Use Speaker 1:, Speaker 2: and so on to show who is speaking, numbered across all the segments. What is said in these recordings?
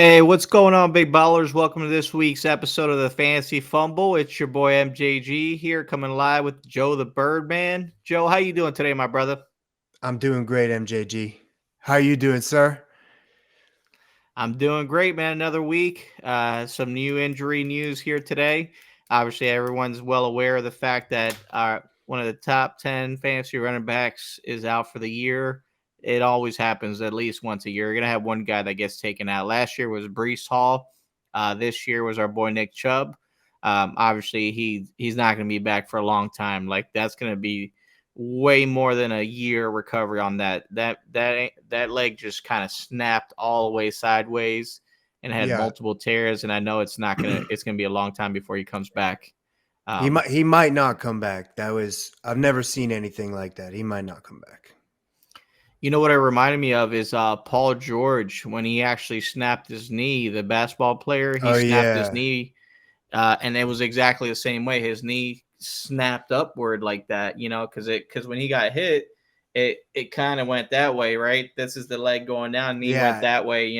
Speaker 1: Hey, what's going on, big ballers? Welcome to this week's episode of the Fantasy Fumble. It's your boy MJG here, coming live with Joe the Birdman. Joe, how you doing today, my brother?
Speaker 2: I'm doing great, MJG. How are you doing, sir?
Speaker 1: I'm doing great, man. Another week. Some new injury news here today. Obviously, everyone's well aware of the fact that one of the top 10 fantasy running backs is out for the year. It always happens at least once a year. You're going to have one guy that gets taken out. Last year was Brees Hall. This year was our boy Nick Chubb. Obviously, he's not going to be back for a long time. Like, that's going to be way more than a year recovery on that. That leg just kind of snapped all the way sideways and had
Speaker 2: Yeah,
Speaker 1: multiple tears. And I know it's gonna be a long time before he comes back.
Speaker 2: he
Speaker 1: Um,
Speaker 2: might not come back. I've never seen anything like that. He might not come back.
Speaker 1: you know what it reminded me of is Paul George when he actually snapped his knee. The basketball player, he
Speaker 2: Oh
Speaker 1: snapped his
Speaker 2: yeah,
Speaker 1: knee, and it was exactly the same way. His knee snapped upward like that, because when he got hit, it kind of went that way, right? This is the leg going down, knee went
Speaker 2: yeah.
Speaker 1: that way,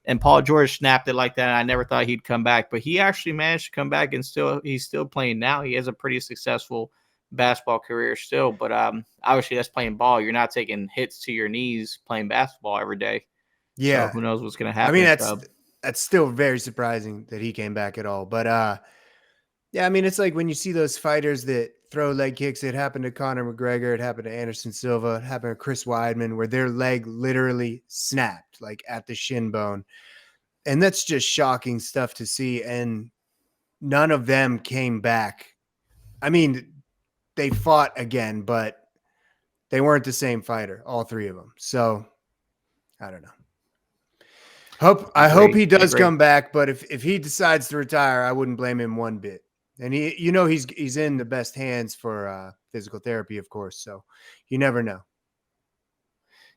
Speaker 1: and Paul George snapped it like that. And I never thought he'd come back, but he actually managed to come back, and he's still playing now. He has a pretty successful basketball career still, but obviously that's playing ball. You're not taking hits to your knees playing basketball every day, so
Speaker 2: Yeah.
Speaker 1: who knows what's going to
Speaker 2: I
Speaker 1: happen
Speaker 2: mean,
Speaker 1: to
Speaker 2: that's
Speaker 1: Chubb.
Speaker 2: that's still very surprising that he came back at all. But yeah, I mean, it's like when you see those fighters that throw leg kicks. It happened to Conor McGregor. It happened to Anderson Silva. It happened to Chris Weidman, where their leg literally snapped, like at the shin bone. And that's just shocking stuff to see. And none of them came back. I mean, they fought again, but they weren't the same fighter, all three of them. So I don't know.
Speaker 1: I
Speaker 2: I hope
Speaker 1: agree.
Speaker 2: he
Speaker 1: I
Speaker 2: does
Speaker 1: agree.
Speaker 2: come back, but if he decides to retire, I wouldn't blame him one bit. And he's in the best hands for physical therapy, of course. So you never know.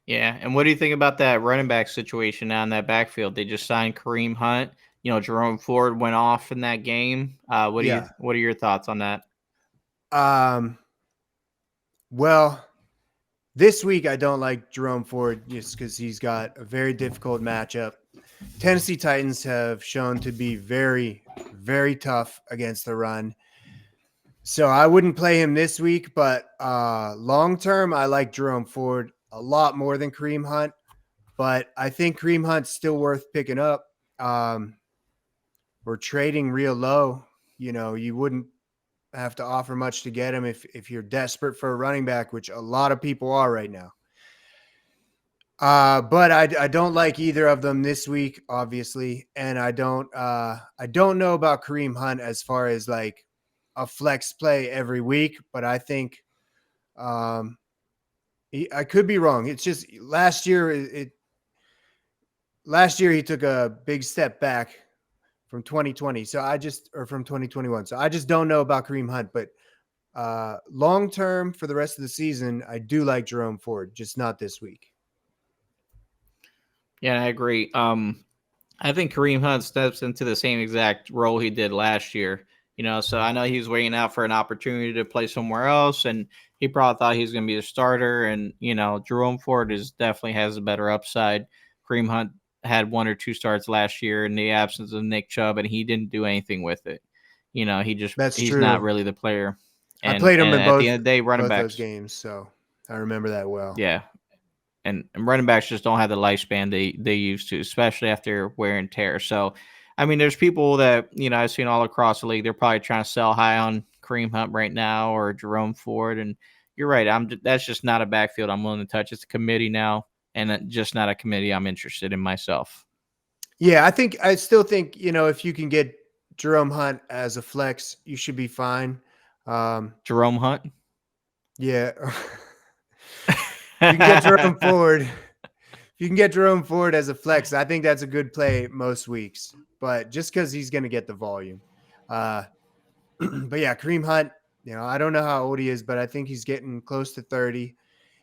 Speaker 1: Yeah, and what do you think about that running back situation now in that backfield? They just signed Kareem Hunt. Jerome Ford went off in that game.
Speaker 2: Yeah.
Speaker 1: What are your thoughts on that?
Speaker 2: Um. Well, this week I don't like Jerome Ford just because he's got a very difficult matchup. Tennessee Titans have shown to be very, very tough against the run. So I wouldn't play him this week, but long term, I like Jerome Ford a lot more than Kareem Hunt. But I think Kareem Hunt's still worth picking up. Um, we're trading real low. You wouldn't have to offer much to get him if you're desperate for a running back, which a lot of people are right now. But I don't like either of them this week, obviously, and I don't know about Kareem Hunt as far as like a flex play every week, but I think um, I could be wrong. It's just last year he took a big step back from 2020, or from 2021. So I just don't know about Kareem Hunt, but long term for the rest of the season, I do like Jerome Ford, just not this week.
Speaker 1: Yeah, I agree. I think Kareem Hunt steps into the same exact role he did last year. So I know he was waiting out for an opportunity to play somewhere else, and he probably thought he was going to be the starter. And Jerome Ford definitely has a better upside. Kareem Hunt had one or two starts last year in the absence of Nick Chubb, and he didn't do anything with it.
Speaker 2: That's
Speaker 1: He's not
Speaker 2: true.
Speaker 1: really the player.
Speaker 2: I
Speaker 1: And
Speaker 2: played him
Speaker 1: and
Speaker 2: in
Speaker 1: at the end of the day, running
Speaker 2: both those
Speaker 1: backs,
Speaker 2: games, so I remember that well.
Speaker 1: yeah, and running backs just don't have the lifespan they used to, especially after wear and tear. So, I mean, there's people that I've seen all across the league. They're probably trying to sell high on Kareem Hunt right now or Jerome Ford, and you're right. That's just not a backfield I'm willing to touch. It's a committee now, and just not a committee I'm interested in myself.
Speaker 2: Yeah, I still think if you can get Jerome Hunt as a flex, you should be fine.
Speaker 1: Jerome Hunt.
Speaker 2: Yeah, if you can get Jerome Ford, if you can get Jerome Ford as a flex, I think that's a good play most weeks. But just because he's going to get the volume, uh, but yeah, Kareem Hunt. I don't know how old he is, but I think he's getting close to 30,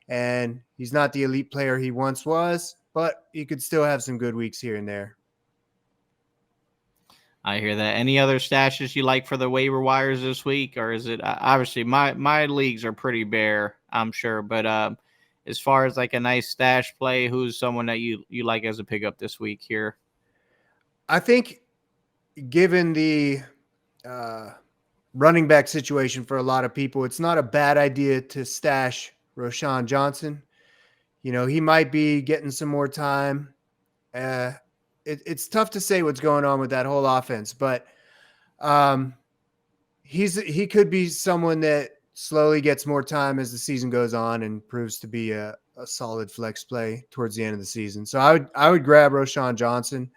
Speaker 2: and he's not the elite player he once was, but he could still have some good weeks here and there.
Speaker 1: I hear that. Any other stashes you like for the waiver wires this week, or is it obviously my leagues are pretty bare, I'm sure, but as far as like a nice stash play, who's someone that you like as a pickup this week here?
Speaker 2: I think given the running back situation for a lot of people, it's not a bad idea to stash Roshan Johnson. He might be getting some more time. It's tough to say what's going on with that whole offense, but um, he could be someone that slowly gets more time as the season goes on and proves to be a solid flex play towards the end of the season. So I would grab Roshan Johnson.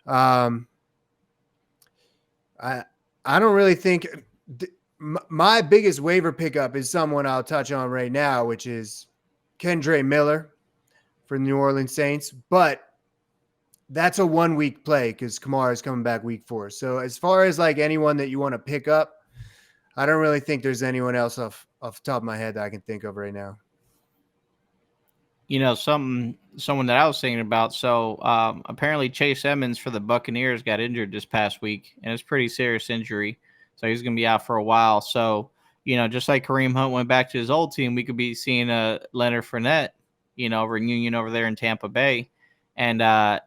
Speaker 2: Um, I I don't really think my biggest waiver pickup is someone I'll touch on right now, which is Kendre Miller for the New Orleans Saints. But that's a 1 week play because Kamara is coming back week 4. So as far as like anyone that you want to pick up, I don't really think there's anyone else off the top of my head that I can think of right now.
Speaker 1: Someone that I was thinking about. So apparently Chase Edmonds for the Buccaneers got injured this past week, and it's a pretty serious injury. So he's going to be out for a while. So, just like Kareem Hunt went back to his old team, we could be seeing Leonard Fournette, reunion over there in Tampa Bay. And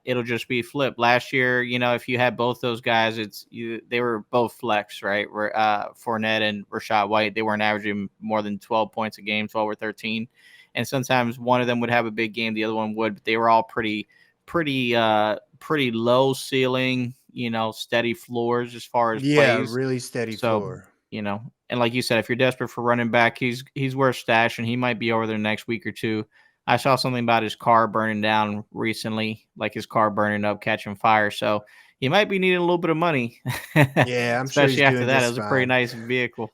Speaker 1: it'll just be flipped. Last year, if you had both those guys, they were both flex, right? Fournette and Rashad White, they weren't averaging more than 12 points a game, 12 or 13. And sometimes one of them would have a big game, the other one would. But they were all pretty low ceiling, steady floors as far as plays.
Speaker 2: Really steady floor.
Speaker 1: And like you said, if you're desperate for running back, he's worth stashing. He might be over there next week or two. I saw something about his car burning down recently, like his car burning up, catching fire. So he might be needing a little bit of money.
Speaker 2: Yeah, I'm
Speaker 1: especially
Speaker 2: sure
Speaker 1: after that. It was a pretty nice vehicle.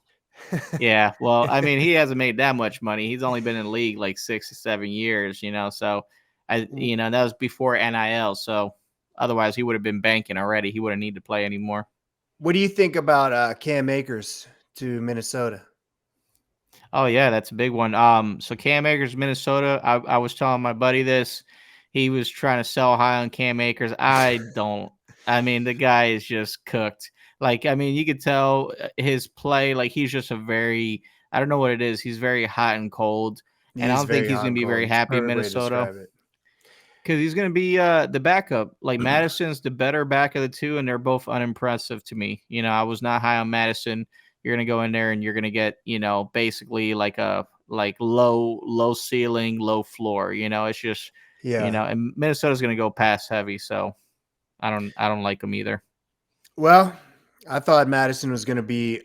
Speaker 1: Yeah, well, I mean, he hasn't made that much money. He's only been in the league like 6 to 7 years, So that was before NIL. So otherwise, he would have been banking already. He wouldn't need to play anymore.
Speaker 2: What do you think about Cam Akers to Minnesota?
Speaker 1: Oh yeah, that's a big one. So Cam Akers, Minnesota. I was telling my buddy this. He was trying to sell high on Cam Akers. I mean, the guy is just cooked. Like, I mean, you could tell his play. Like, he's just I don't know what it is. He's very hot and cold, and I don't think he's going to be very happy in Minnesota because he's going to be the backup. Like, Madison's the better back of the two, and they're both unimpressive to me. I was not high on Madison. You're going to go in there and you're going to get, basically like a low ceiling, low floor. It's just, and Minnesota's going to go pass heavy. So I don't like them either.
Speaker 2: Well, I thought Madison was going to be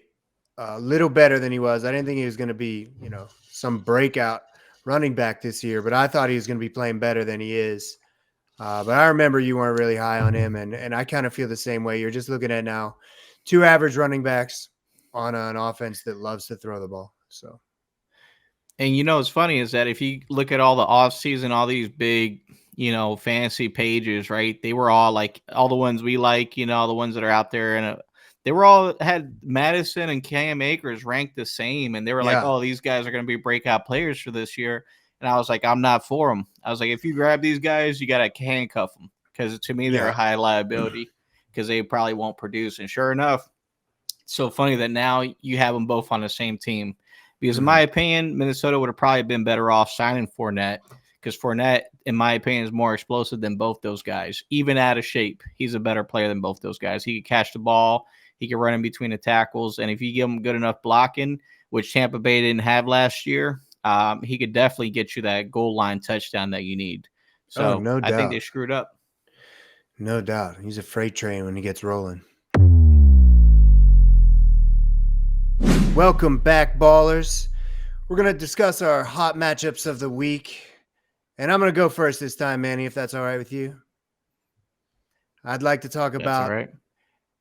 Speaker 2: a little better than he was. I didn't think he was going to be, some breakout running back this year, but I thought he was going to be playing better than he is. But I remember you weren't really high on him, and I kind of feel the same way. You're just looking at now 2 average running backs on an offense that loves to throw the ball. So,
Speaker 1: and what's funny is that if you look at all the offseason, all these big, fancy pages, right? They were all like all the ones we like, the ones that are out there, and they were all had Madison and Cam Akers ranked the same, and they were like, oh, these guys are going to be breakout players for this year. And I was like, I'm not for them. I was like, if you grab these guys, you got to handcuff them because to me they're a high liability because they probably won't produce. And sure enough, it's so funny that now you have them both on the same team because in my opinion, Minnesota would have probably been better off signing Fournette because Fournette, in my opinion, is more explosive than both those guys. Even out of shape, he's a better player than both those guys. He could catch the ball. He could run in between the tackles. And if you give him good enough blocking, which Tampa Bay didn't have last year, he could definitely get you that goal line touchdown that you need. So
Speaker 2: no doubt.
Speaker 1: I think they screwed up.
Speaker 2: No doubt. He's a freight train when he gets rolling. Welcome back, ballers. We're going to discuss our hot matchups of the week. And I'm going to go first this time, Manny, if that's all right with you. I'd like to talk about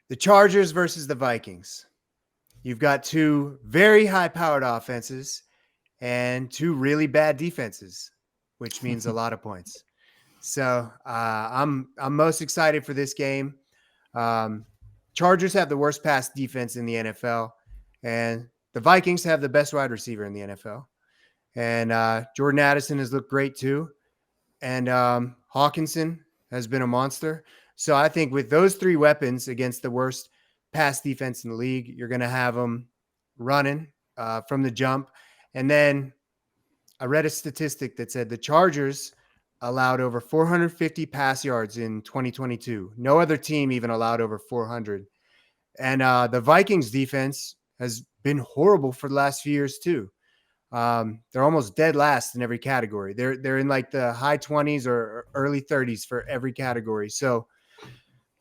Speaker 2: the Chargers versus the Vikings. You've got 2 very high-powered offenses and 2 really bad defenses, which means a lot of points. So I'm most excited for this game. Chargers have the worst pass defense in the NFL, and the Vikings have the best wide receiver in the NFL. And Jordan Addison has looked great too. And Hawkinson has been a monster. So I think with those 3 weapons against the worst pass defense in the league, you're going to have them running from the jump. And then I read a statistic that said the Chargers allowed over 450 pass yards in 2022. No other team even allowed over 400. And the Vikings defense has been horrible for the last few years too. They're almost dead last in every category. They're in like the high 20s or early 30s for every category. So,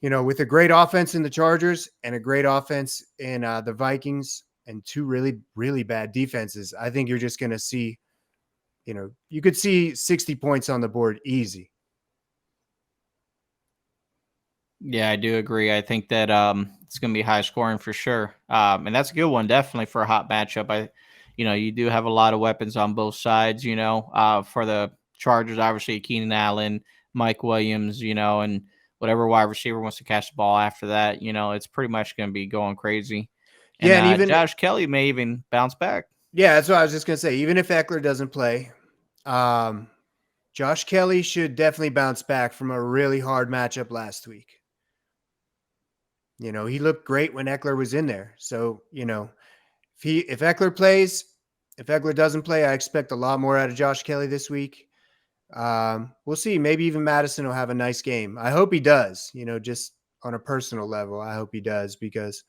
Speaker 2: with a great offense in the Chargers and a great offense in the Vikings and two really, really bad defenses, I think you're just going to see, you could see 60 points on the board easy.
Speaker 1: Yeah, I do agree. I think that it's going to be high scoring for sure. And that's a good one, definitely for a hot matchup. You do have a lot of weapons on both sides. For the Chargers, obviously Keenan Allen, Mike Williams, and whatever wide receiver wants to catch the ball after that. It's pretty much going to be going crazy. And,
Speaker 2: Yeah, and even
Speaker 1: Josh Kelly may even bounce back.
Speaker 2: Yeah, that's what I was just gonna say. Even if Eckler doesn't play, Josh Kelly should definitely bounce back from a really hard matchup last week. He looked great when Eckler was in there. So, if Eckler plays, if Eckler doesn't play, I expect a lot more out of Josh Kelly this week. We'll see. Maybe even Madison will have a nice game. I hope he does, just on a personal level. I hope he does because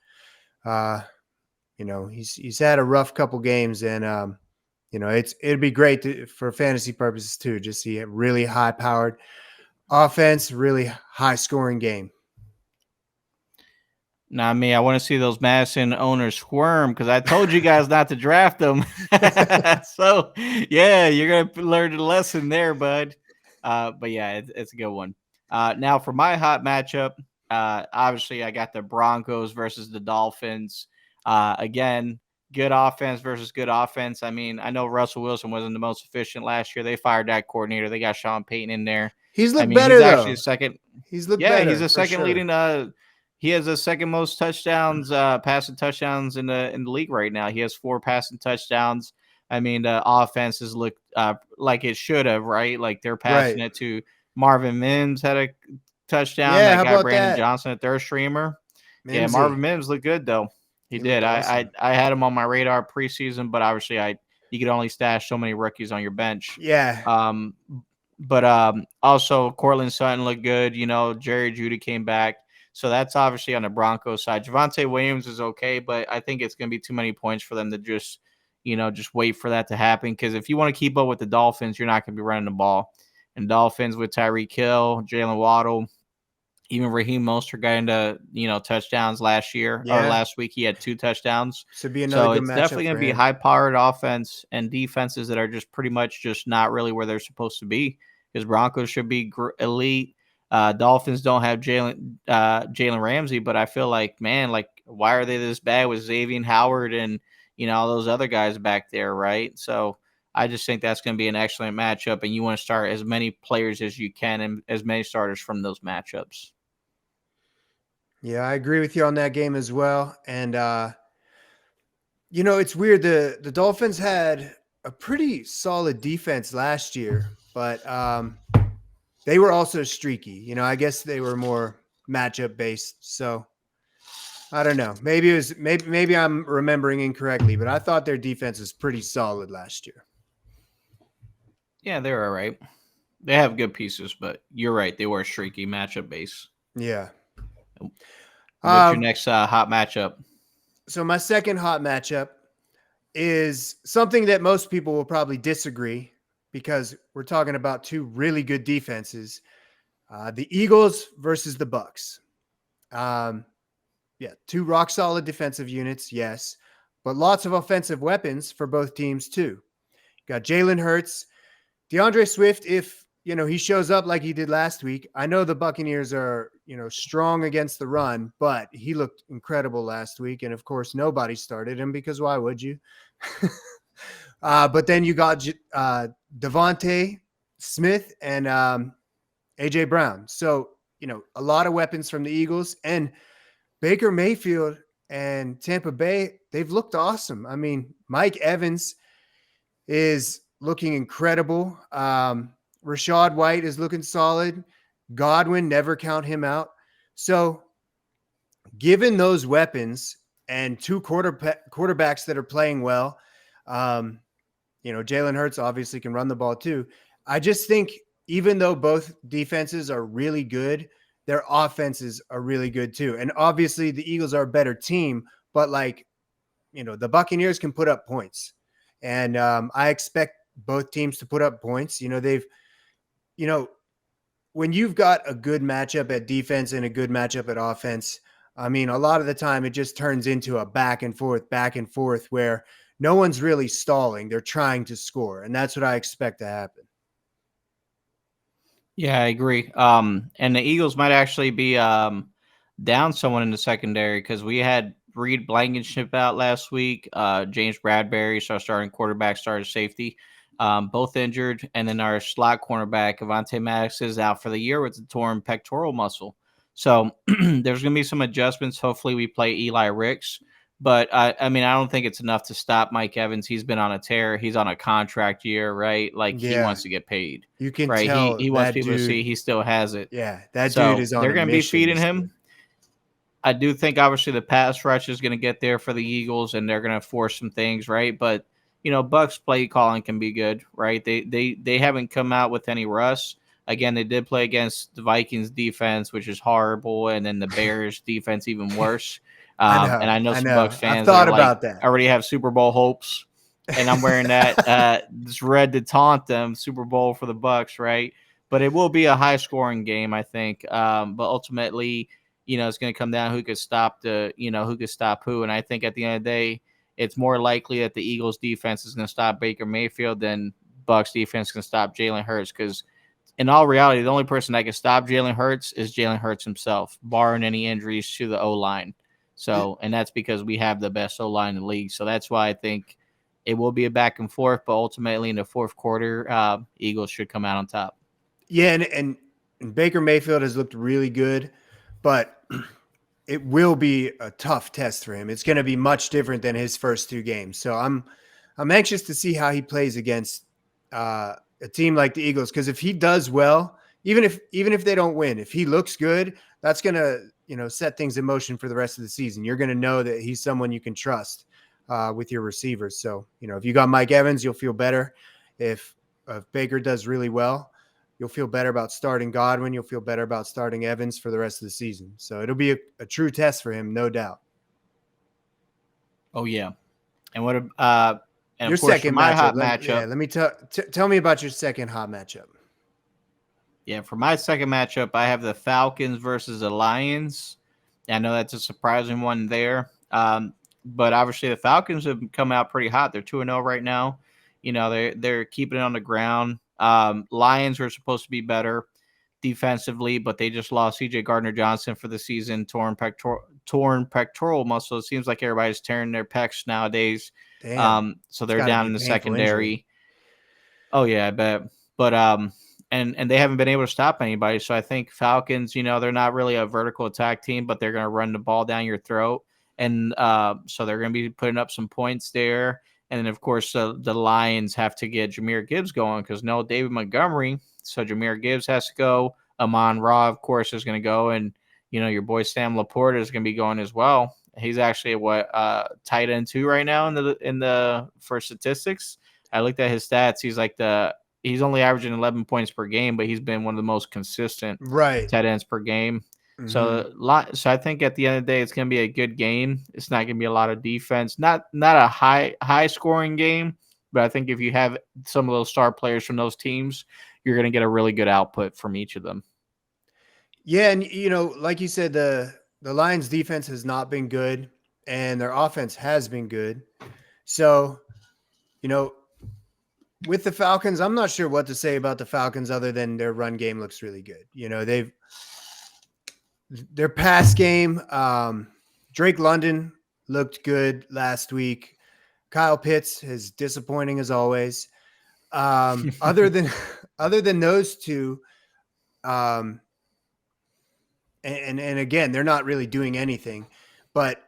Speaker 2: he's had a rough couple games, and it'd be great for fantasy purposes too. Just see a really high powered offense, really high scoring game.
Speaker 1: Not me. I want to see those Madison owners squirm because I told you guys not to draft them. So, yeah, you're going to learn a lesson there, bud. But, yeah, it's a good one. Now, for my hot matchup, obviously I got the Broncos versus the Dolphins. Again, good offense versus good offense. I mean, I know Russell Wilson wasn't the most efficient last year. They fired that coordinator. They got Sean Payton in there.
Speaker 2: He's looked better,
Speaker 1: he's actually
Speaker 2: though.
Speaker 1: second.
Speaker 2: He's looked better.
Speaker 1: He's a second
Speaker 2: sure.
Speaker 1: leading he has the second most touchdowns, passing touchdowns in the league right now. He has 4 passing touchdowns. I mean, the offenses look like it should have, right? Like they're passing it to Marvin Mims had a touchdown.
Speaker 2: Yeah,
Speaker 1: that
Speaker 2: guy
Speaker 1: Brandon Johnson, a third streamer. Mimsy. Yeah, Marvin Mims looked good though. He did. Awesome. I had him on my radar preseason, but obviously you could only stash so many rookies on your bench.
Speaker 2: Yeah.
Speaker 1: But also Cortland Sutton looked good. Jerry Jeudy came back. So that's obviously on the Broncos side. Javonte Williams is okay, but I think it's going to be too many points for them to just wait for that to happen. Because if you want to keep up with the Dolphins, you're not going to be running the ball. And Dolphins with Tyreek Hill, Jalen Waddle, even Raheem Mostert got into touchdowns last year or last week. He had 2 touchdowns.
Speaker 2: So it's
Speaker 1: definitely going to be high-powered offense and defenses that are just pretty much just not really where they're supposed to be. Because Broncos should be elite. Dolphins don't have Jalen Ramsey, but I feel like, man, why are they this bad with Xavier Howard and all those other guys back there, right? So I just think that's going to be an excellent matchup, and you want to start as many players as you can and as many starters from those matchups.
Speaker 2: Yeah, I agree with you on that game as well. And it's weird. The Dolphins had a pretty solid defense last year, but they were also streaky. I guess they were more matchup based. So I don't know. Maybe I'm remembering incorrectly, but I thought their defense was pretty solid last year.
Speaker 1: Yeah, they're all right. They have good pieces, but you're right. They were streaky matchup based.
Speaker 2: Yeah.
Speaker 1: What's your next hot matchup?
Speaker 2: So my second hot matchup is something that most people will probably disagree, because we're talking about 2 really good defenses, the Eagles versus the Bucks. 2 rock solid defensive units, yes, but lots of offensive weapons for both teams too. Got Jalen Hurts, DeAndre Swift. If he shows up like he did last week, I know the Buccaneers are strong against the run, but he looked incredible last week, and of course nobody started him because why would you? But then you got Devontae Smith and AJ Brown. So, a lot of weapons from the Eagles, and Baker Mayfield and Tampa Bay, they've looked awesome. I mean, Mike Evans is looking incredible. Rashad White is looking solid. Godwin, never count him out. So given those weapons and 2 quarterbacks that are playing well, Jalen Hurts obviously can run the ball too. I just think even though both defenses are really good, their offenses are really good too. And obviously the Eagles are a better team, but like, the Buccaneers can put up points. And I expect both teams to put up points. When you've got a good matchup at defense and a good matchup at offense, I mean, a lot of the time it just turns into a back and forth where no one's really stalling. They're trying to score. And that's what I expect to happen.
Speaker 1: Yeah, I agree. And the Eagles might actually be down someone in the secondary because we had Reed Blankenship out last week. James Bradbury, so our starting quarterback, started safety, both injured, and then our slot cornerback Avonte Maddox is out for the year with a torn pectoral muscle. So there's going to be some adjustments. Hopefully, we play Eli Ricks. But I mean, I don't think it's enough to stop Mike Evans. He's been on a tear. He's on a contract year, right? Like he
Speaker 2: Yeah.
Speaker 1: wants to get paid.
Speaker 2: You can
Speaker 1: Right,
Speaker 2: tell
Speaker 1: he wants
Speaker 2: that
Speaker 1: people to see
Speaker 2: dude.
Speaker 1: he still has it.
Speaker 2: Yeah, that dude
Speaker 1: So
Speaker 2: is on
Speaker 1: they're
Speaker 2: a
Speaker 1: going to be
Speaker 2: mission
Speaker 1: feeding
Speaker 2: this year.
Speaker 1: him. I do think obviously the pass rush is going to get there for the Eagles, and they're going to force some things, right? But Bucks play calling can be good, right? They haven't come out with any rust. Again, they did play against the Vikings defense, which is horrible, and then the Bears defense even worse. And I know
Speaker 2: I
Speaker 1: some Bucks
Speaker 2: know. I've
Speaker 1: fans are
Speaker 2: thought
Speaker 1: like
Speaker 2: about that.
Speaker 1: already have Super Bowl hopes, and I'm wearing that this red to taunt them. Super Bowl for the Bucks, right? But it will be a high scoring game, I think. But ultimately, it's going to come down who could stop who could stop who. And I think at the end of the day, it's more likely that the Eagles defense is going to stop Baker Mayfield than Bucks defense can stop Jalen Hurts. Because in all reality, the only person that can stop Jalen Hurts is Jalen Hurts himself, barring any injuries to the O-line. So, and that's because we have the best O-line in the league. So that's why I think it will be a back and forth, but ultimately in the fourth quarter, Eagles should come out on top.
Speaker 2: Yeah, and Baker Mayfield has looked really good, but it will be a tough test for him. It's going to be much different than his first two games. So I'm anxious to see how he plays against a team like the Eagles, because if he does well, even if they don't win, if he looks good, that's going to set things in motion for the rest of the season. You're going to know that he's someone you can trust with your receivers. So if you got Mike Evans, you'll feel better. If Baker does really well, you'll feel better about starting Godwin. You'll feel better about starting Evans for the rest of the season. So it'll be a true test for him, no doubt.
Speaker 1: Oh yeah, and what? And
Speaker 2: Your
Speaker 1: of course, for
Speaker 2: second
Speaker 1: my
Speaker 2: matchup.
Speaker 1: hot matchup.
Speaker 2: Let me tell me about your second hot matchup.
Speaker 1: Yeah, for my second matchup, I have the Falcons versus the Lions. I know that's a surprising one there. But obviously the Falcons have come out pretty hot. They're 2-0 right now. They're keeping it on the ground. Lions were supposed to be better defensively, but they just lost CJ Gardner-Johnson for the season, torn pectoral muscle. It seems like everybody's tearing their pecs nowadays.
Speaker 2: Damn.
Speaker 1: So
Speaker 2: It's
Speaker 1: they're
Speaker 2: got to
Speaker 1: down
Speaker 2: be
Speaker 1: in the
Speaker 2: painful injury.
Speaker 1: secondary. Oh yeah, I bet. But and they haven't been able to stop anybody. So I think Falcons, they're not really a vertical attack team, but they're going to run the ball down your throat. And so they're going to be putting up some points there. And then, of course, the Lions have to get Jahmyr Gibbs going because no David Montgomery. So Jahmyr Gibbs has to go. Amon Ra, of course, is going to go. And, your boy Sam Laporta is going to be going as well. He's actually tight end 2 right now in the for statistics. I looked at his stats. He's only averaging 11 points per game, but he's been one of the most consistent tight ends per game.
Speaker 2: Mm-hmm.
Speaker 1: So I think at the end of the day, it's going to be a good game. It's not going to be a lot of defense, not a high scoring game, but I think if you have some of those star players from those teams, you're going to get a really good output from each of them.
Speaker 2: Yeah, and like you said, the Lions defense has not been good, and their offense has been good. So, with the Falcons, I'm not sure what to say about the Falcons other than their run game looks really good. Their pass game, Drake London looked good last week. Kyle Pitts is disappointing as always. Other than those two, and again, they're not really doing anything, but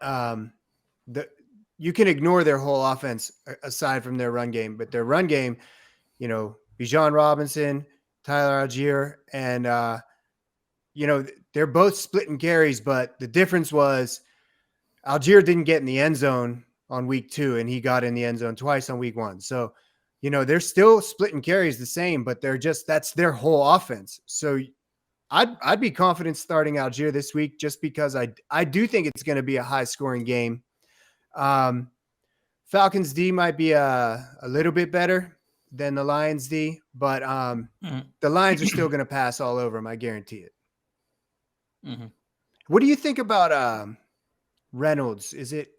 Speaker 2: you can ignore their whole offense aside from their run game. But their run game, Bijan Robinson, Tyler Algier, and they're both splitting carries, but the difference was Algier didn't get in the end zone on week 2, and he got in the end zone twice on week 1. So they're still splitting carries the same, but that's their whole offense. So I'd be confident starting Algier this week just because I do think it's going to be a high scoring game. Falcons D might be a little bit better than the Lions D, but the Lions are still going to pass all over them. I guarantee it.
Speaker 1: Mm-hmm.
Speaker 2: What do you think about Reynolds? Is it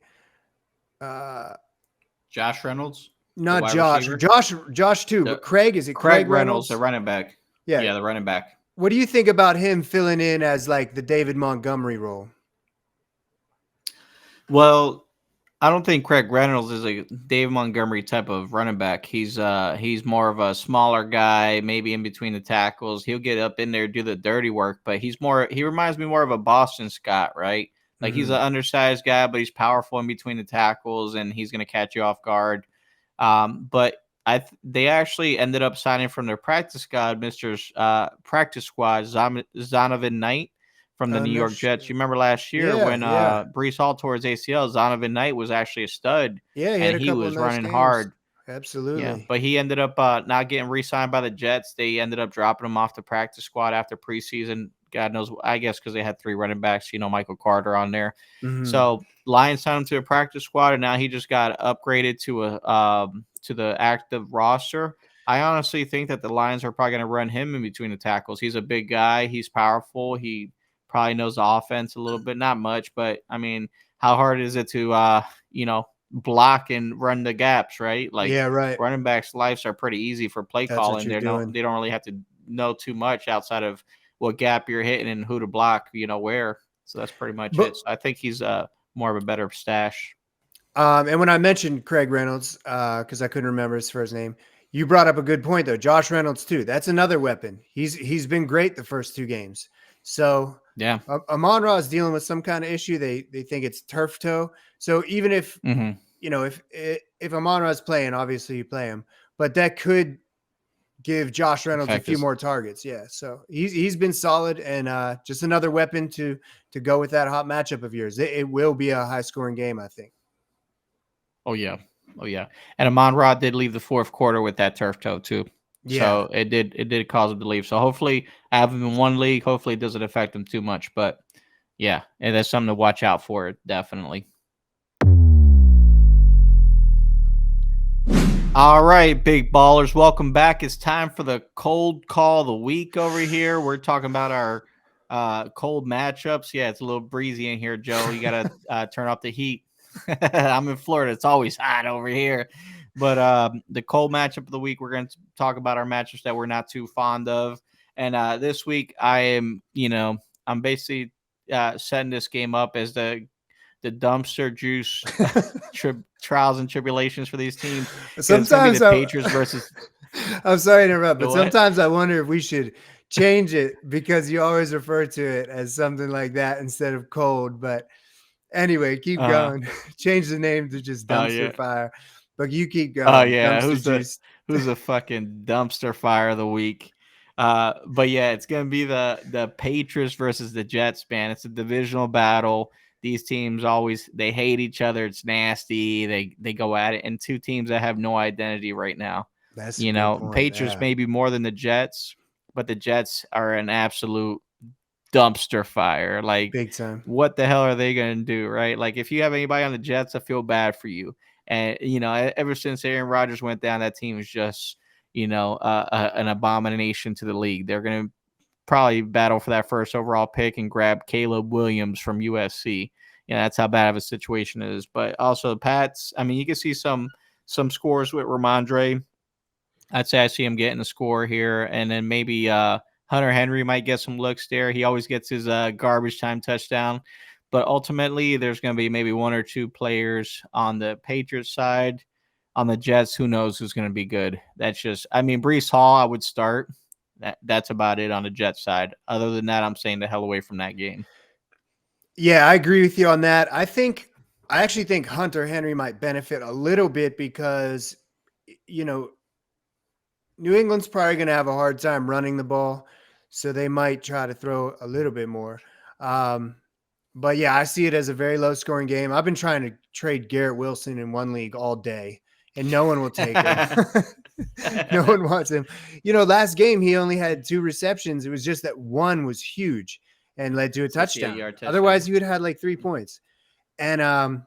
Speaker 1: Josh Reynolds?
Speaker 2: not
Speaker 1: wide
Speaker 2: Josh?
Speaker 1: receiver?
Speaker 2: Josh too, but Craig, is it
Speaker 1: Craig
Speaker 2: Reynolds?
Speaker 1: The running back.
Speaker 2: Yeah,
Speaker 1: the running back.
Speaker 2: What do you think about him filling in as like the David Montgomery role?
Speaker 1: Well, I don't think Craig Reynolds is a Dave Montgomery type of running back. He's more of a smaller guy, maybe in between the tackles. He'll get up in there, do the dirty work, but he reminds me more of a Boston Scott, right? Like he's an undersized guy, but he's powerful in between the tackles, and he's going to catch you off guard. But they actually ended up signing from their practice squad, practice squad, Zonovan Knight from the New York Jets. You remember last year when Breece Hall tore his ACL, Zonovan Knight was actually a stud.
Speaker 2: Yeah,
Speaker 1: he was running hard.
Speaker 2: Absolutely.
Speaker 1: Yeah, but he ended up not getting re-signed by the Jets. They ended up dropping him off the practice squad after preseason. God knows, I guess because they had 3 running backs, Michael Carter on there. Mm-hmm. So Lions signed him to a practice squad, and now he just got upgraded to the active roster. I honestly think that the Lions are probably going to run him in between the tackles. He's a big guy. He's powerful. He probably knows the offense a little bit, not much, but I mean, how hard is it to, block and run the gaps, right? Like,
Speaker 2: yeah, right.
Speaker 1: Running backs' lives are pretty easy for play calling. They don't really have to know too much outside of what gap you're hitting and who to block, where. So that's pretty much it. So I think he's more of a better stash.
Speaker 2: And when I mentioned Craig Reynolds, because I couldn't remember his first name, you brought up a good point though. Josh Reynolds too. That's another weapon. He's been great the first 2 games. So
Speaker 1: yeah,
Speaker 2: Amon-Ra is dealing with some kind of issue. They think it's turf toe. So even if if Amon-Ra is playing, obviously you play him, but that could give Josh Reynolds a few more targets. Yeah, so he's been solid, and just another weapon to go with that hot matchup of yours. It will be a high scoring game, I think.
Speaker 1: Oh yeah. And Amon-Ra did leave the fourth quarter with that turf toe too. Yeah. So it did cause him to leave. So hopefully, I have him in one league. Hopefully, it doesn't affect him too much. But yeah, and that's something to watch out for. Definitely. All right, big ballers, welcome back. It's time for the cold call of the week over here. We're talking about our cold matchups. Yeah, it's a little breezy in here, Joe. You got to turn off the heat. I'm in Florida. It's always hot over here. But the cold matchup of the week, we're going to talk about our matchups that we're not too fond of. And this week, I'm basically setting this game up as the dumpster juice trials and tribulations for these teams.
Speaker 2: Sometimes
Speaker 1: the Patriots versus.
Speaker 2: I'm sorry to interrupt, but sometimes I wonder if we should change it because you always refer to it as something like that instead of cold. But anyway, keep going. Change the name to just dumpster fire. But you keep going.
Speaker 1: Oh yeah, who's the fucking dumpster fire of the week? But yeah, it's gonna be the Patriots versus the Jets, man. It's a divisional battle. These teams they hate each other. It's nasty. They go at it. And 2 teams that have no identity right now.
Speaker 2: That's a good point.
Speaker 1: Patriots maybe more than the Jets, but the Jets are an absolute dumpster fire. Like,
Speaker 2: big time.
Speaker 1: What the hell are they going to do, right? Like, if you have anybody on the Jets, I feel bad for you. And, ever since Aaron Rodgers went down, that team is just, an abomination to the league. They're going to probably battle for that first overall pick and grab Caleb Williams from USC. That's how bad of a situation it is. But also the Pats, I mean, you can see some scores with Ramondre. I'd say I see him getting a score here. And then maybe Hunter Henry might get some looks there. He always gets his garbage time touchdown. But ultimately, there's going to be maybe 1 or 2 players on the Patriots side. On the Jets, who knows who's going to be good? That's just, Breece Hall, I would start. That's about it on the Jets side. Other than that, I'm saying the hell away from that game.
Speaker 2: Yeah, I agree with you on that. I actually think Hunter Henry might benefit a little bit because, New England's probably going to have a hard time running the ball, so they might try to throw a little bit more. But yeah, I see it as a very low scoring game. I've been trying to trade Garrett Wilson in one league all day, and no one will take him. No one wants him. Last game he only had 2 receptions. It was just that one was huge and led to a touchdown.
Speaker 1: 68-yard touchdown.
Speaker 2: Otherwise, he would have had like 3 points. And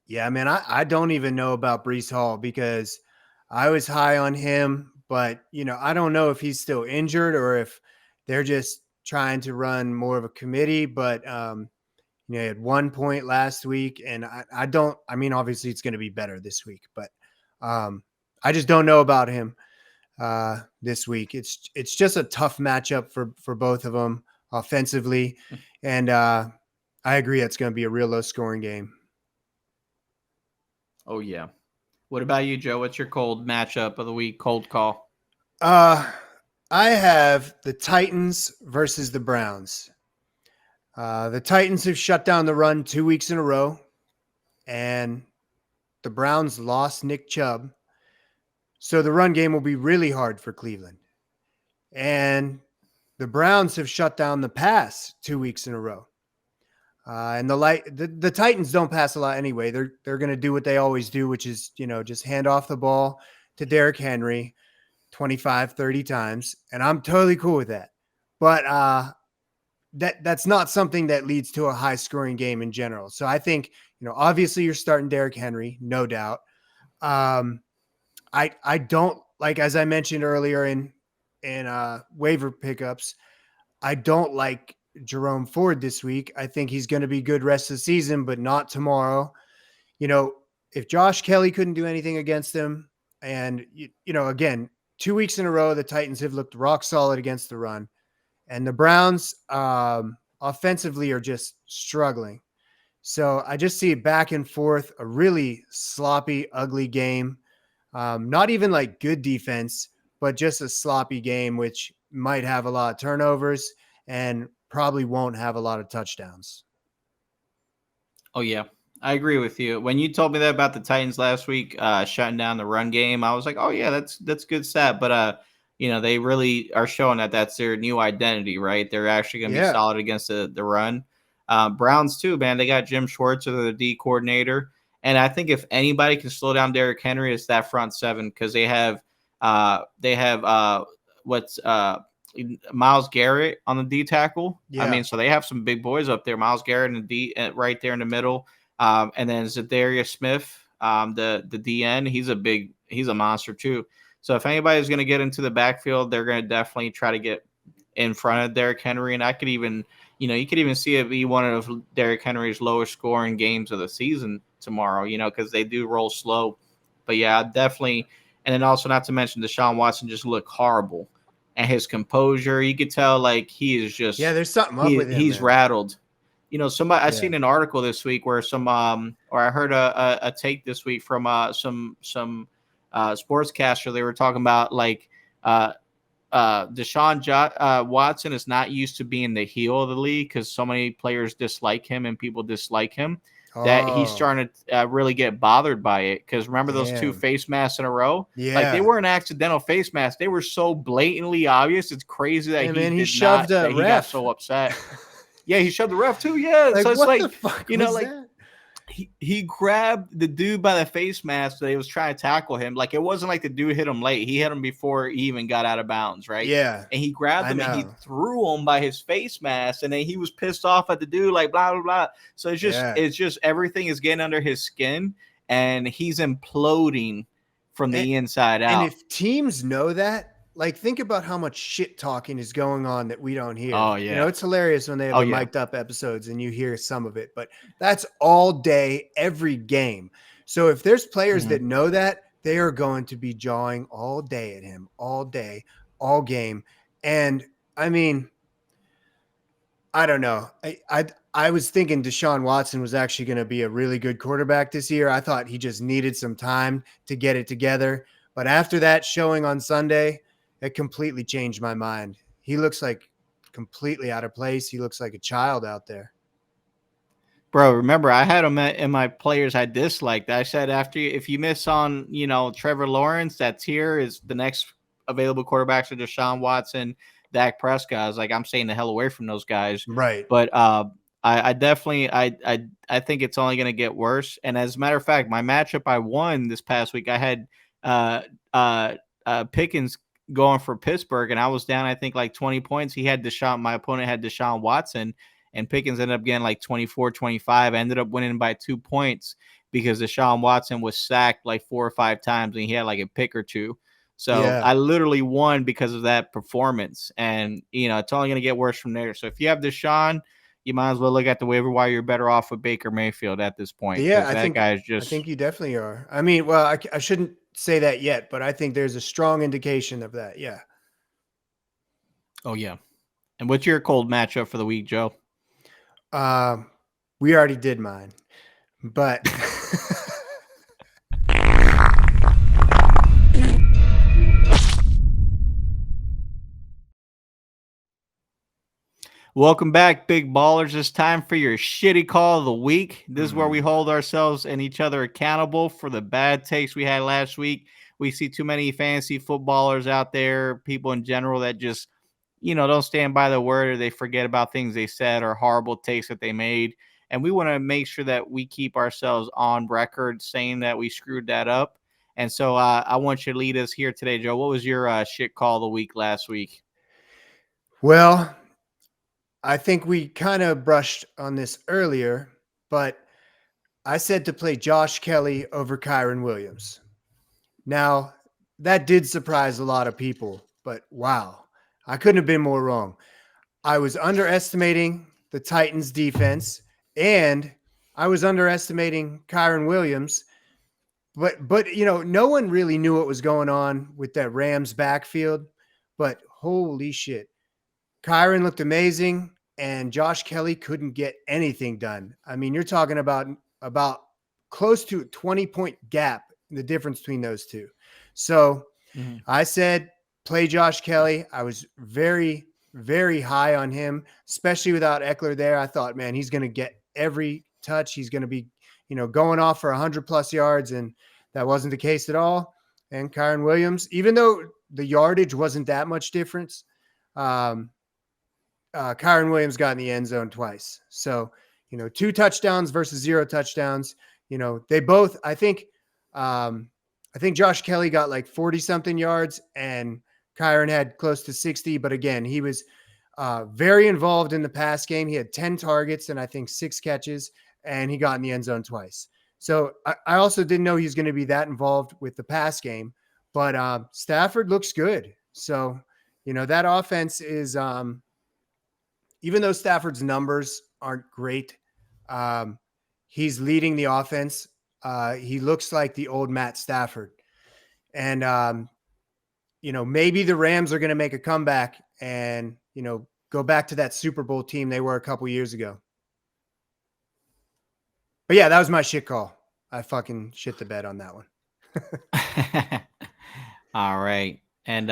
Speaker 2: yeah, man, I don't even know about Breece Hall because I was high on him, but I don't know if he's still injured or if they're just trying to run more of a committee. But he had 1 point last week, and I mean, obviously it's going to be better this week, but I just don't know about him this week. It's just a tough matchup for both of them offensively, and I agree it's going to be a real low scoring game.
Speaker 1: Oh yeah. What about you, Joe? What's your cold matchup of the week? Cold call.
Speaker 2: I have the Titans versus the Browns. The Titans have shut down the run 2 weeks in a row, and the Browns lost Nick Chubb. So the run game will be really hard for Cleveland. And the Browns have shut down the pass 2 weeks in a row. And the Titans don't pass a lot anyway. They're going to do what they always do, which is, just hand off the ball to Derrick Henry 25, 30 times. And I'm totally cool with that. But that's not something that leads to a high scoring game in general. So I think, obviously you're starting Derrick Henry, no doubt. I don't like, as I mentioned earlier in waiver pickups, I don't like Jerome Ford this week. I think he's going to be good rest of the season, but not tomorrow. If Josh Kelly couldn't do anything against him, and again, 2 weeks in a row, the Titans have looked rock solid against the run, and the Browns offensively are just struggling. So I just see it back and forth, a really sloppy, ugly game. Not even like good defense, but just a sloppy game, which might have a lot of turnovers and probably won't have a lot of touchdowns. Oh,
Speaker 1: yeah. I agree with you. When you told me that about the Titans last week, shutting down the run game, I was like, oh, yeah, that's good stat. But, they really are showing that that's their new identity, right? They're actually going to be solid against the run. Browns, too, man. They got Jim Schwartz, the D coordinator. And I think if anybody can slow down Derrick Henry, it's that front seven because they have Myles Garrett on the D tackle. Yeah. I mean, so they have some big boys up there. Myles Garrett and D right there in the middle, and then Zadarius Smith, the DN. He's a monster too. So if anybody's going to get into the backfield, they're going to definitely try to get in front of Derrick Henry. And I could even, you could even see it be one of Derrick Henry's lowest scoring games of the season tomorrow, because they do roll slow. But yeah, definitely. And then also not to mention Deshaun Watson just looked horrible. And his composure, you could tell like he is just
Speaker 2: there's something up with him.
Speaker 1: He's rattled. Somebody I seen an article this week where or I heard a take this week from some sportscaster. They were talking about like Deshaun Watson is not used to being the heel of the league because so many players dislike him and people dislike him. That he's starting to really get bothered by it. Because remember those 2 face masks in a row? Yeah. Like they weren't accidental face masks. They were so blatantly obvious. It's crazy that he shoved a ref. He got so upset. Yeah, he shoved the ref too. Yeah.
Speaker 2: Like,
Speaker 1: so it's
Speaker 2: what
Speaker 1: like,
Speaker 2: the fuck was that?
Speaker 1: He grabbed the dude by the face mask that he was trying to tackle him. Like it wasn't like the dude hit him late. He hit him before he even got out of bounds, right?
Speaker 2: Yeah.
Speaker 1: And he grabbed him and he threw him by his face mask, and then he was pissed off at the dude, like blah blah blah. So it's just everything is getting under his skin, and he's imploding from the inside out.
Speaker 2: And if teams know that, like, think about how much shit talking is going on that we don't hear.
Speaker 1: Oh, yeah.
Speaker 2: It's hilarious when they have mic'd up episodes and you hear some of it, but that's all day, every game. So if there's players that know that, they are going to be jawing all day at him, all day, all game. And I mean, I don't know. I was thinking Deshaun Watson was actually going to be a really good quarterback this year. I thought he just needed some time to get it together. But after that showing on Sunday, it completely changed my mind. He looks like completely out of place. He looks like a child out there.
Speaker 1: Bro, remember, I had him in my players I disliked. I said if you miss on, Trevor Lawrence, that tier is the next available quarterbacks are Deshaun Watson, Dak Prescott. I was like, I'm staying the hell away from those guys.
Speaker 2: Right.
Speaker 1: But I definitely I think it's only going to get worse. And as a matter of fact, my matchup I won this past week, I had uh uh Pickens going for Pittsburgh, and I was down I think like 20 points. He had my opponent had Deshaun Watson, and Pickens ended up getting like 24-25. I ended up winning by 2 points because Deshaun Watson was sacked like 4 or 5 times and he had like a pick or two. So
Speaker 2: Yeah.
Speaker 1: I literally won because of that performance. And, it's only going to get worse from there. So if you have Deshaun, you might as well look at the waiver wire. You're better off with Baker Mayfield at this point
Speaker 2: Yeah,
Speaker 1: because that guy's
Speaker 2: I think
Speaker 1: just,
Speaker 2: you definitely are. I mean, well, I shouldn't say that yet, but I think there's a strong indication of that. Yeah.
Speaker 1: oh, yeah. And what's your cold matchup for the week, Joe?
Speaker 2: Um, we already did mine, but
Speaker 1: Welcome back, big ballers. It's time for your shitty call of the week. This is where we hold ourselves and each other accountable for the bad takes we had last week. We see too many fantasy footballers out there, people in general that just, don't stand by the word, or they forget about things they said or horrible takes that they made. And we want to make sure that we keep ourselves on record saying that we screwed that up. And so I want you to lead us here today, Joe. What was your shit call of the week last week?
Speaker 2: well, I think we kind of brushed on this earlier, but I said to play Josh Kelly over Kyron Williams. Now, that did surprise a lot of people, but wow, I couldn't have been more wrong. I was underestimating the Titans defense and I was underestimating Kyron Williams. But no one really knew what was going on with that Rams backfield. But holy shit. Kyron looked amazing and Josh Kelly couldn't get anything done. I mean, you're talking about close to a 20-point gap in the difference between those two. So I said, play Josh Kelly. I was very, very high on him, especially without Eckler there. I thought, man, he's going to get every touch. He's going to be, going off for 100 plus yards. And that wasn't the case at all. And Kyron Williams, even though the yardage wasn't that much difference, Kyron Williams got in the end zone twice. So, 2 touchdowns versus 0 touchdowns. They both, I think Josh Kelly got like 40 something yards and Kyron had close to 60. But again, he was very involved in the pass game. He had 10 targets and I think 6 catches, and he got in the end zone twice. So I also didn't know he was going to be that involved with the pass game, but Stafford looks good. So, that offense is, even though Stafford's numbers aren't great, he's leading the offense. He looks like the old Matt Stafford. And, maybe the Rams are going to make a comeback and, go back to that Super Bowl team they were a couple years ago. But yeah, that was my shit call. I fucking shit the bed on that one.
Speaker 1: All right. And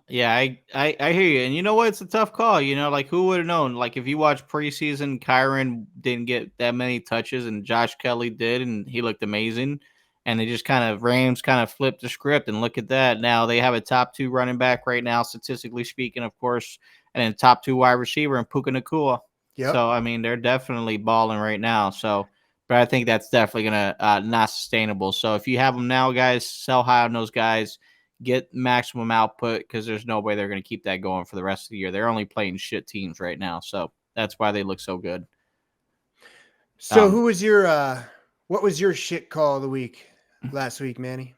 Speaker 1: yeah, I hear you. And you know what? It's a tough call. Like who would have known? Like if you watch preseason, Kyron didn't get that many touches and Josh Kelly did, and he looked amazing. And they just Rams kind of flipped the script, and look at that. Now they have a top 2 running back right now, statistically speaking, of course, and then top 2 wide receiver in Puka Nacua.
Speaker 2: Yep.
Speaker 1: So I mean, they're definitely balling right now. So, but I think that's definitely gonna not sustainable. So if you have them now, guys, sell high on those guys. Get maximum output because there's no way they're going to keep that going for the rest of the year. They're only playing shit teams right now, so that's why they look so good.
Speaker 2: So who was what was your shit call of the week last week, Manny?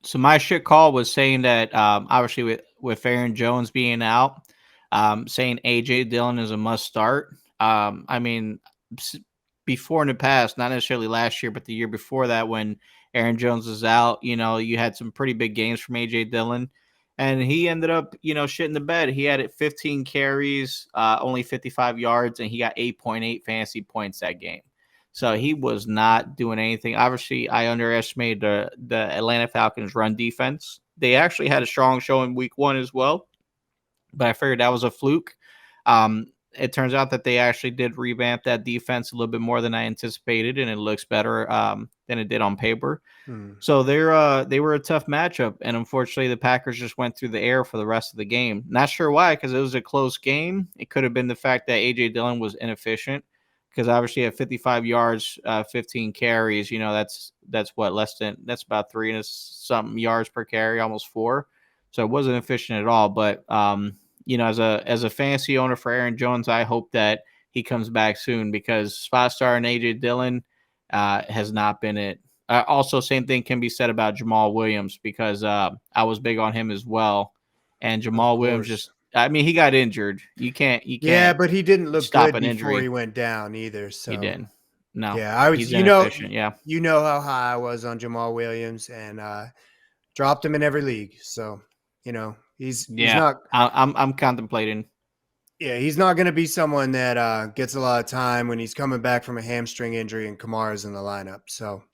Speaker 1: So my shit call was saying that obviously with Aaron Jones being out, saying AJ Dillon is a must start. I mean, before in the past, not necessarily last year, but the year before that when Aaron Jones was out, you had some pretty big games from AJ Dillon, and he ended up, shitting the bed. He had 15 carries, only 55 yards, and he got 8.8 fantasy points that game. So he was not doing anything. Obviously, I underestimated the Atlanta Falcons run defense. They actually had a strong show in week 1 as well, but I figured that was a fluke. It turns out that they actually did revamp that defense a little bit more than I anticipated, and it looks better than it did on paper. So they were a tough matchup, and unfortunately, the Packers just went through the air for the rest of the game. Not sure why, because it was a close game. It could have been the fact that AJ Dillon was inefficient, because obviously at 55 yards, 15 carries, that's about 3 and something yards per carry, almost 4. So it wasn't efficient at all. But as a fantasy owner for Aaron Jones, I hope that he comes back soon, because spot star and AJ Dillon has not been it. Also, same thing can be said about Jamal Williams, because I was big on him as well, and
Speaker 2: Of
Speaker 1: Jamal Williams
Speaker 2: course.
Speaker 1: he got injured. You can't
Speaker 2: Yeah, but he didn't look
Speaker 1: stop
Speaker 2: good
Speaker 1: an
Speaker 2: before
Speaker 1: injury.
Speaker 2: he went down either.
Speaker 1: He
Speaker 2: So
Speaker 1: did. No,
Speaker 2: yeah, I was,
Speaker 1: he's inefficient. Yeah,
Speaker 2: you know how high I was on Jamal Williams, and dropped him in every league. So he's
Speaker 1: yeah.
Speaker 2: not.
Speaker 1: I'm contemplating.
Speaker 2: Yeah, he's not going to be someone that gets a lot of time when he's coming back from a hamstring injury and Kamara's in the lineup. So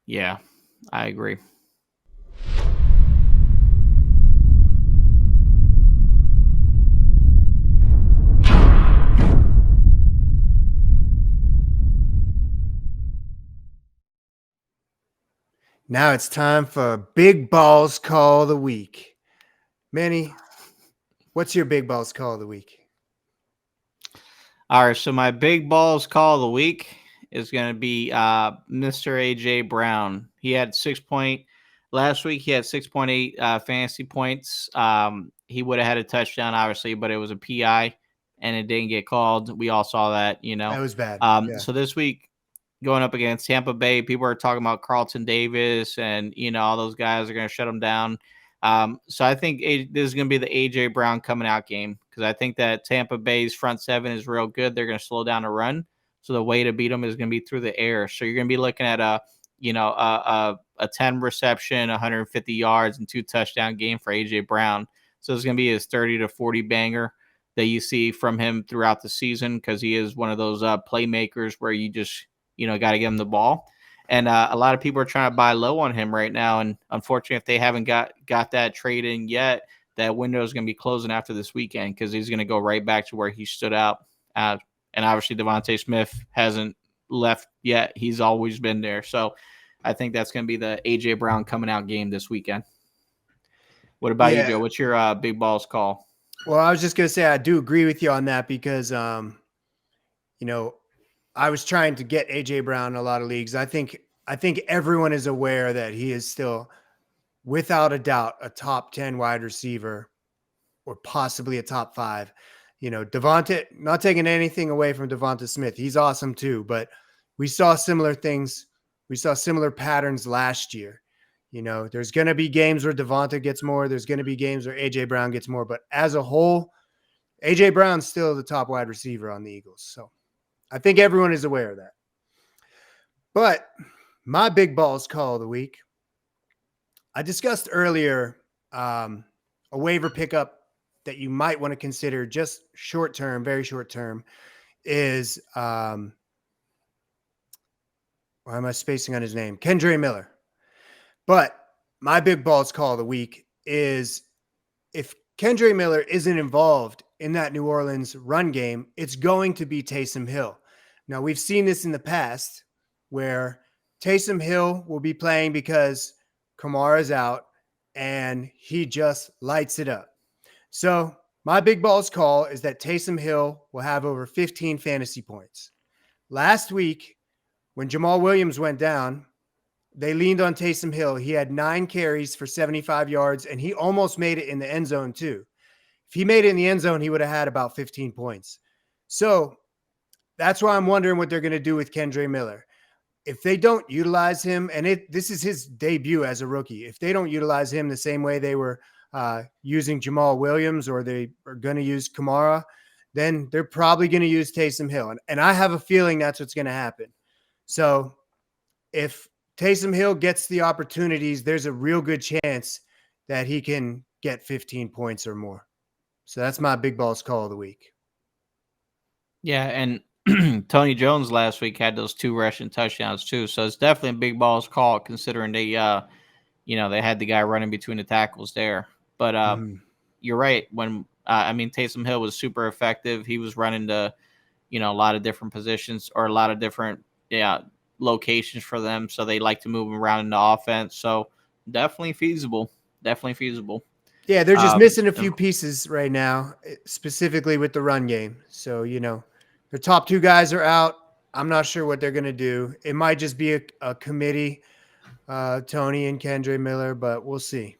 Speaker 1: Yeah, I agree.
Speaker 2: now it's time for Big Balls Call of the Week. Manny, what's your Big Balls Call of the Week?
Speaker 1: All right, so my big balls call of the week is going to be Mr. AJ Brown. He had last week. He had 6.8 fantasy points. He would have had a touchdown, obviously, but it was a PI and it didn't get called. We all saw that,
Speaker 2: That was bad. Yeah.
Speaker 1: So this week, going up against Tampa Bay, people are talking about Carlton Davis, and all those guys are going to shut him down. So I think this is going to be the AJ Brown coming out game, because I think that Tampa Bay's front seven is real good. They're going to slow down the run. So the way to beat them is going to be through the air. So you're going to be looking at a 10 reception, 150 yards, and 2 touchdown game for AJ Brown. So it's going to be his 30 to 40 banger that you see from him throughout the season, because he is one of those playmakers where you just got to give him the ball. And a lot of people are trying to buy low on him right now. And unfortunately, if they haven't got that trade in yet, that window is going to be closing after this weekend, because he's going to go right back to where he stood out. And obviously, Devontae Smith hasn't left yet. He's always been there. So I think that's going to be the A.J. Brown coming out game this weekend. What about you, Joe? What's your big balls call?
Speaker 2: Well, I was just going to say I do agree with you on that, because, I was trying to get AJ Brown in a lot of leagues. I think everyone is aware that he is still, without a doubt, a top 10 wide receiver, or possibly a top 5. Devonta, not taking anything away from Devonta Smith. He's awesome too, but we saw similar things. We saw similar patterns last year. There's going to be games where Devonta gets more. There's going to be games where AJ Brown gets more, but as a whole, AJ Brown's still the top wide receiver on the Eagles. So I think everyone is aware of that. But my big balls call of the week, I discussed earlier a waiver pickup that you might want to consider just short term, very short term, is why am I spacing on his name? Kendre Miller. But my big balls call of the week is, if Kendre Miller isn't involved in that New Orleans run game, it's going to be Taysom Hill. Now, we've seen this in the past where Taysom Hill will be playing because Kamara's out and he just lights it up. So my big balls call is that Taysom Hill will have over 15 fantasy points. Last week, when Jamal Williams went down, they leaned on Taysom Hill. He had 9 carries for 75 yards, and he almost made it in the end zone too. If he made it in the end zone, he would have had about 15 points. So that's why I'm wondering what they're going to do with Kendre Miller. If they don't utilize him, and this is his debut as a rookie, if they don't utilize him the same way they were using Jamal Williams, or they are going to use Kamara, then they're probably going to use Taysom Hill. And I have a feeling that's what's going to happen. So if Taysom Hill gets the opportunities, there's a real good chance that he can get 15 points or more. So that's my big balls call of the week.
Speaker 1: Yeah, and Tony Jones last week had those 2 rushing touchdowns too. So it's definitely a big balls call, considering they they had the guy running between the tackles there. But you're right. When Taysom Hill was super effective. He was running to a lot of different positions, or a lot of different locations for them. So they like to move him around in the offense. So definitely feasible.
Speaker 2: Yeah, they're just missing a few pieces right now, specifically with the run game. So, Their top 2 guys are out. I'm not sure what they're going to do. It might just be a committee, Tony and Kendre Miller, but we'll see.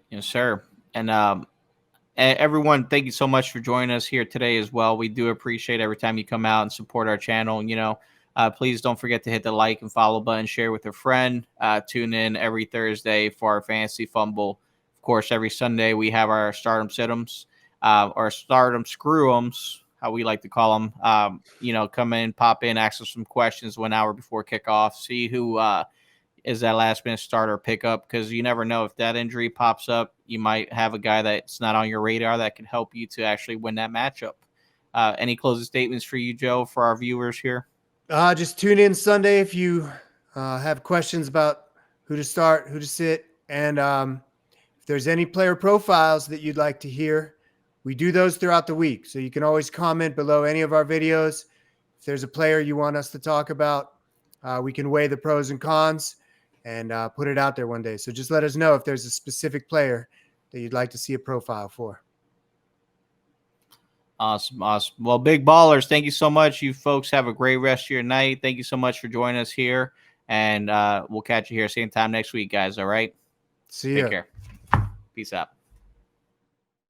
Speaker 1: Yes, sir. And everyone, thank you so much for joining us here today as well. We do appreciate every time you come out and support our channel. Please don't forget to hit the like and follow button, share with a friend. Tune in every Thursday for our fantasy fumble. Of course, every Sunday we have our stardom sit-ems, or stardom screw-ems, how we like to call them. Come in, pop in, ask us some questions 1 hour before kickoff. See who is that last minute starter pickup, because you never know if that injury pops up. You might have a guy that's not on your radar that can help you to actually win that matchup. Any closing statements for you, Joe, for our viewers here?
Speaker 2: Just tune in Sunday if you have questions about who to start, who to sit, and if there's any player profiles that you'd like to hear, we do those throughout the week. So you can always comment below any of our videos. If there's a player you want us to talk about, we can weigh the pros and cons and put it out there one day. So just let us know if there's a specific player that you'd like to see a profile for.
Speaker 1: Awesome. Well, big ballers, thank you so much. You folks have a great rest of your night. Thank you so much for joining us here, and we'll catch you here same time next week, guys. All right?
Speaker 2: See ya.
Speaker 1: Take care. Peace out.